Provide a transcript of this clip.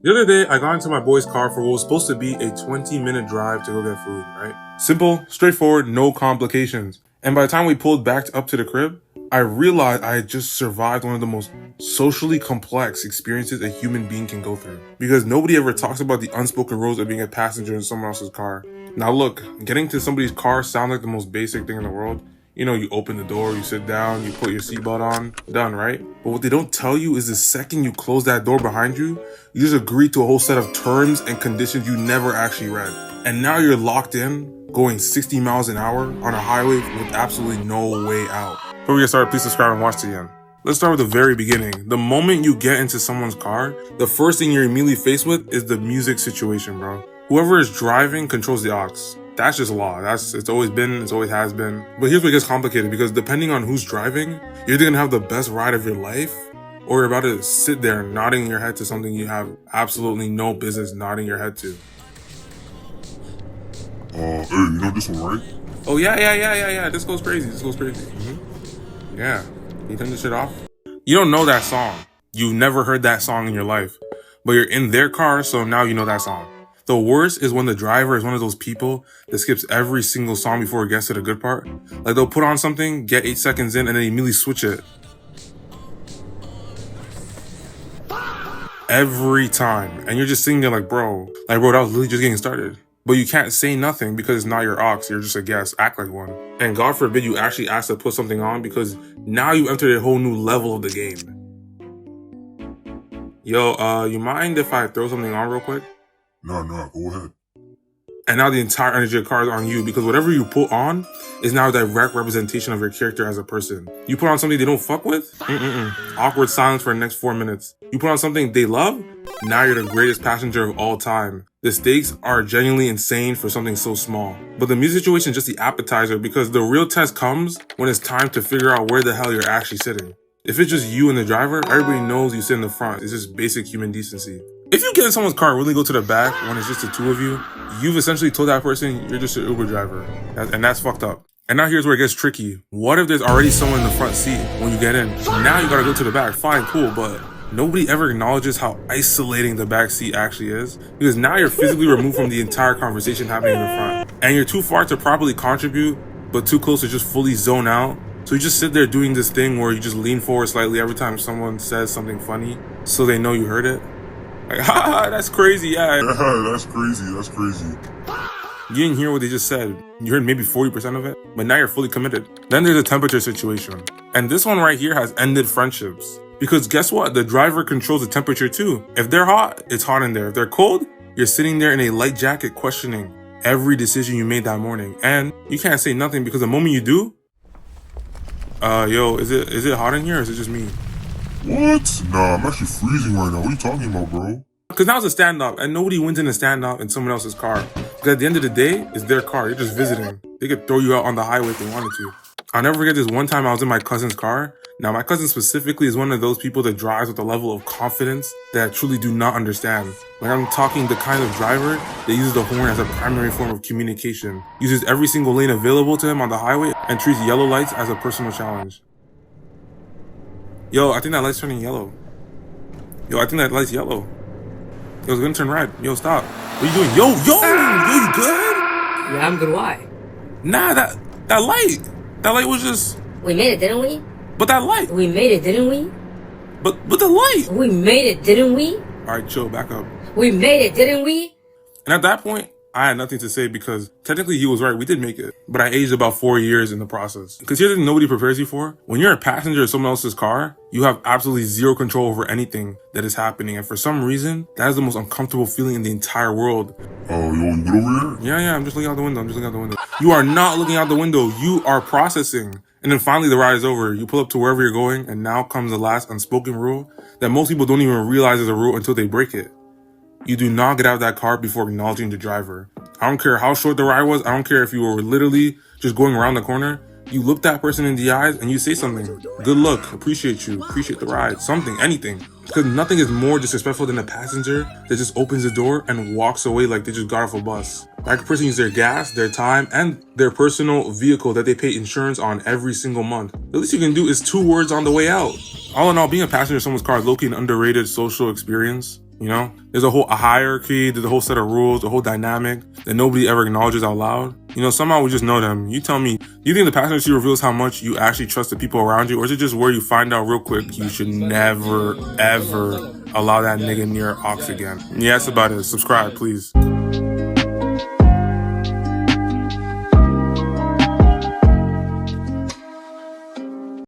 The other day, I got into my boy's car for what was supposed to be a 20-minute drive to go get food, right? Simple, straightforward, no complications. And by the time we pulled back up to the crib, I realized I had just survived one of the most socially complex experiences a human being can go through. Because nobody ever talks about the unspoken rules of being a passenger in someone else's car. Now look, getting to somebody's car sounds like the most basic thing in the world. You know, you open the door, you sit down, you put your seatbelt on, done, right? But what they don't tell you is the second you close that door behind you, you just agree to a whole set of terms and conditions you never actually read. And now you're locked in, going 60 miles an hour on a highway with absolutely no way out. Before we get started, please subscribe and watch to the end. Let's start with the very beginning. The moment you get into someone's car, the first thing you're immediately faced with is the music situation, bro. Whoever is driving controls the aux. That's just law. It's always been, it always has been. But here's where it gets complicated, because depending on who's driving, you're either gonna have the best ride of your life, or you're about to sit there nodding your head to something you have absolutely no business nodding your head to. Hey, you know this one, right? Oh, yeah. This goes crazy. Mm-hmm. Yeah. Can you turn this shit off? You don't know that song. You've never heard that song in your life. But you're in their car, so now you know that song. The worst is when the driver is one of those people that skips every single song before it gets to the good part. Like, they'll put on something, get 8 seconds in, and then immediately switch it. Every time. And you're just sitting there like, bro, that was literally just getting started. But you can't say nothing because it's not your aux. You're just a guest. Act like one. And God forbid you actually ask to put something on, because now you entered a whole new level of the game. Yo, you mind if I throw something on real quick? No, go ahead. And now the entire energy of the car is on you, because whatever you put on is now a direct representation of your character as a person. You put on something they don't fuck with? Awkward silence for the next 4 minutes. You put on something they love? Now you're the greatest passenger of all time. The stakes are genuinely insane for something so small. But the music situation is just the appetizer, because the real test comes when it's time to figure out where the hell you're actually sitting. If it's just you and the driver, everybody knows you sit in the front. It's just basic human decency. If you get in someone's car and really go to the back when it's just the two of you, you've essentially told that person you're just an Uber driver. And that's fucked up. And now here's where it gets tricky. What if there's already someone in the front seat when you get in? Now you gotta go to the back. Fine, cool, but nobody ever acknowledges how isolating the back seat actually is, because now you're physically removed from the entire conversation happening in the front. And you're too far to properly contribute, but too close to just fully zone out. So you just sit there doing this thing where you just lean forward slightly every time someone says something funny, so they know you heard it. Like, ha, that's crazy, yeah. That's crazy. You didn't hear what they just said. You heard maybe 40% of it, but now you're fully committed. Then there's a temperature situation. And this one right here has ended friendships. Because guess what? The driver controls the temperature too. If they're hot, it's hot in there. If they're cold, you're sitting there in a light jacket questioning every decision you made that morning. And you can't say nothing, because the moment you do, yo, is it hot in here, or is it just me? What? Nah, I'm actually freezing right now. What are you talking about, bro? Because now it's a standoff, and nobody wins in a standoff in someone else's car. Because at the end of the day, it's their car. You're just visiting. They could throw you out on the highway if they wanted to. I'll never forget this one time I was in my cousin's car. Now, my cousin specifically is one of those people that drives with a level of confidence that I truly do not understand. Like, I'm talking the kind of driver that uses the horn as a primary form of communication, uses every single lane available to him on the highway, and treats yellow lights as a personal challenge. Yo, I think that light's turning yellow. Yo, I think that light's yellow. Yo, it's gonna turn red. Yo, stop. What are you doing? Yo, you good? Yeah, I'm good. Why? Nah, that light was just... We made it, didn't we? But that light... We made it, didn't we? But the light... We made it, didn't we? Alright, chill, back up. We made it, didn't we? And at that point, I had nothing to say, because technically he was right. We did make it. But I aged about 4 years in the process. Because here's the thing nobody prepares you for. When you're a passenger in someone else's car, you have absolutely zero control over anything that is happening. And for some reason, that is the most uncomfortable feeling in the entire world. Oh, you good over here? Yeah, I'm just looking out the window. You are not looking out the window. You are processing. And then finally the ride is over. You pull up to wherever you're going, and now comes the last unspoken rule that most people don't even realize is a rule until they break it. You do not get out of that car before acknowledging the driver. I don't care how short the ride was. I don't care if you were literally just going around the corner. You look that person in the eyes and you say something. Good luck. Appreciate you. Appreciate the ride. Something. Anything. Because nothing is more disrespectful than a passenger that just opens the door and walks away like they just got off a bus. Like a person uses their gas, their time, and their personal vehicle that they pay insurance on every single month. The least you can do is 2 words on the way out. All in all, being a passenger in someone's car is low-key an underrated social experience. You know, there's a hierarchy, there's a whole set of rules, a whole dynamic that nobody ever acknowledges out loud. You know, somehow we just know them. You tell me, do you think the passenger seat reveals how much you actually trust the people around you? Or is it just where you find out real quick you should never, ever allow that nigga near Ox again? Yeah, that's about it. Subscribe, please.